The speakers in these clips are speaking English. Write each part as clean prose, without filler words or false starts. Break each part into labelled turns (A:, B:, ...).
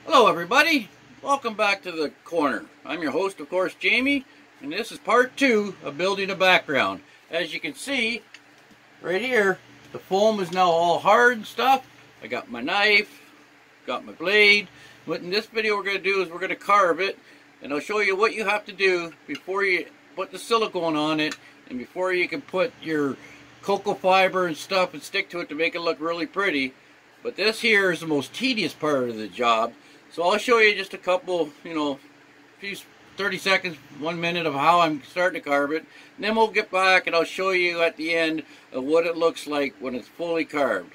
A: Hello everybody, welcome back to the corner. I'm your host, of course, Jamie, and this is part 2 of building a background. As you can see right here, the foam is now all hard and stuff. I got my knife, got my blade. What in this video we're going to do is we're going to carve it, and I'll show you what you have to do before you put the silicone on it and before you can put your cocoa fiber and stuff and stick to it to make it look really pretty. But this here is the most tedious part of the job. So I'll show you just a couple, few 30 seconds, 1 minute of how I'm starting to carve it. And then we'll get back and I'll show you at the end of what it looks like when it's fully carved.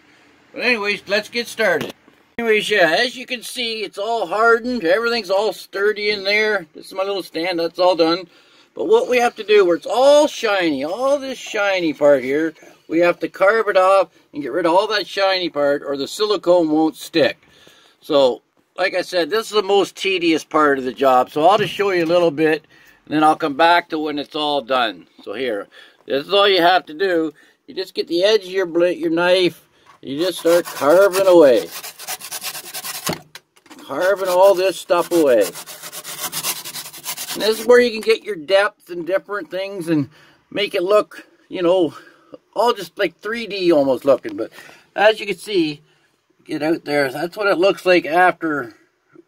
A: But anyways, let's get started. Anyways, yeah, as you can see, it's all hardened. Everything's all sturdy in there. This is my little stand. That's all done. But what we have to do, where it's all shiny, all this shiny part here, we have to carve it off and get rid of all that shiny part or the silicone won't stick. So, like I said, this is the most tedious part of the job. So I'll just show you a little bit, and then I'll come back to when it's all done. So here, this is all you have to do. You just get the edge of your knife, you just start carving away. Carving all this stuff away. And this is where you can get your depth and different things and make it look, all just like 3D almost looking. But as you can see, get out there, that's what it looks like after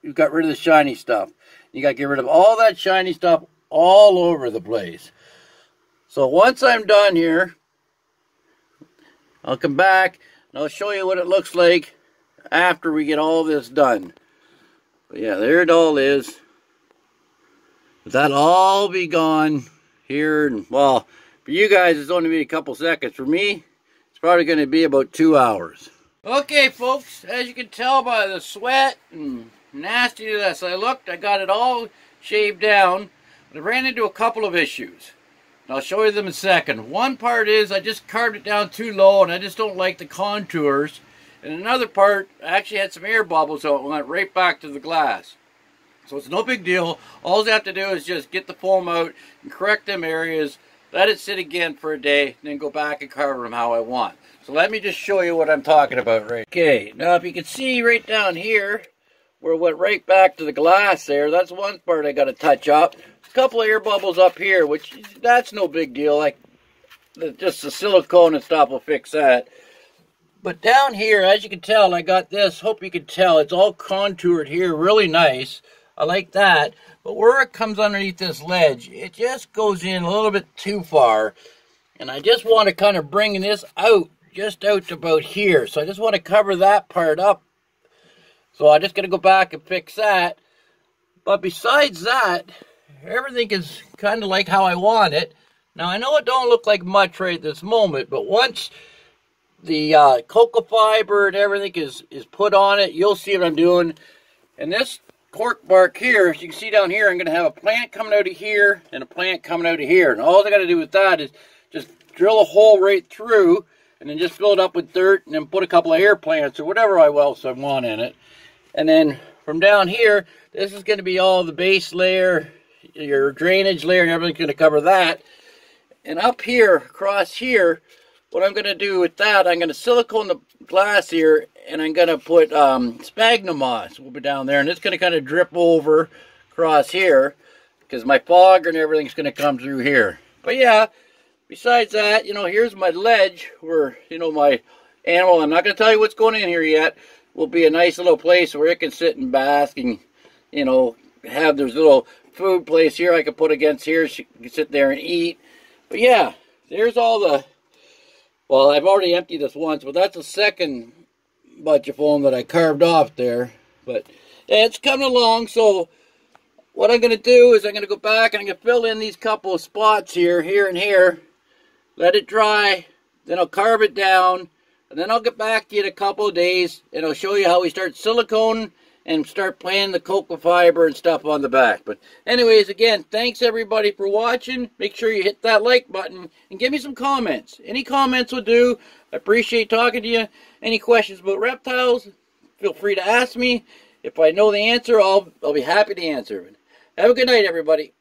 A: you've got rid of the shiny stuff. You got to get rid of all that shiny stuff all over the place. So once I'm done here, I'll come back and I'll show you what it looks like after we get all this done. But yeah, there it all is. That'll all be gone here, and well, for you guys it's only be a couple seconds. For me, it's probably going to be about 2 hours. Okay folks, as you can tell by the sweat and nastiness I got it all shaved down, but I ran into a couple of issues. And I'll show you them in a second. One part is I just carved it down too low and I just don't like the contours. And another part, I actually had some air bubbles, so it went right back to the glass. So it's no big deal. All you have to do is just get the foam out and correct them areas, let it sit again for a day, and then go back and carve them how I want. So let me just show you what I'm talking about right. Okay, now if you can see right down here, where it went right back to the glass there, that's one part I got to touch up. A couple of air bubbles up here, which that's no big deal. Like just the silicone and stuff will fix that. But down here, as you can tell, I got this. Hope you can tell. It's all contoured here, really nice. I like that. But where it comes underneath this ledge, it just goes in a little bit too far. And I just want to kind of bring this out, just out to about here. So I just want to cover that part up. So I just got to go back and fix that. But besides that, everything is kind of like how I want it. Now I know it don't look like much right at this moment, but once the cocoa fiber and everything is put on it, you'll see what I'm doing. And this cork bark here, as you can see down here, I'm going to have a plant coming out of here and a plant coming out of here. And all I got to do with that is just drill a hole right through and then just fill it up with dirt and then put a couple of air plants or whatever else I want in it. And then from down here, this is going to be all the base layer, your drainage layer, and everything's going to cover that. And up here, across here, what I'm going to do with that, I'm going to silicone the glass here, and I'm going to put sphagnum moss will be down there, and it's going to kind of drip over across here, because my fog and everything's going to come through here. But yeah, besides that, here's my ledge where, my animal, I'm not going to tell you what's going in here yet, will be a nice little place where it can sit and bask and, have this little food place here I can put against here. She can sit there and eat. But yeah, there's all the, well, I've already emptied this once, but that's the second bunch of foam that I carved off there. But yeah, it's coming along. So what I'm going to do is I'm going to go back and I'm going to fill in these couple of spots here and here. Let it dry. Then I'll carve it down. And then I'll get back to you in a couple of days and I'll show you how we start silicone and start playing the cocoa fiber and stuff on the back. But anyways, again, thanks everybody for watching. Make sure you hit that like button and give me some comments. Any comments will do. I appreciate talking to you. Any questions about reptiles, feel free to ask me. If I know the answer, I'll be happy to answer it. Have a good night, everybody.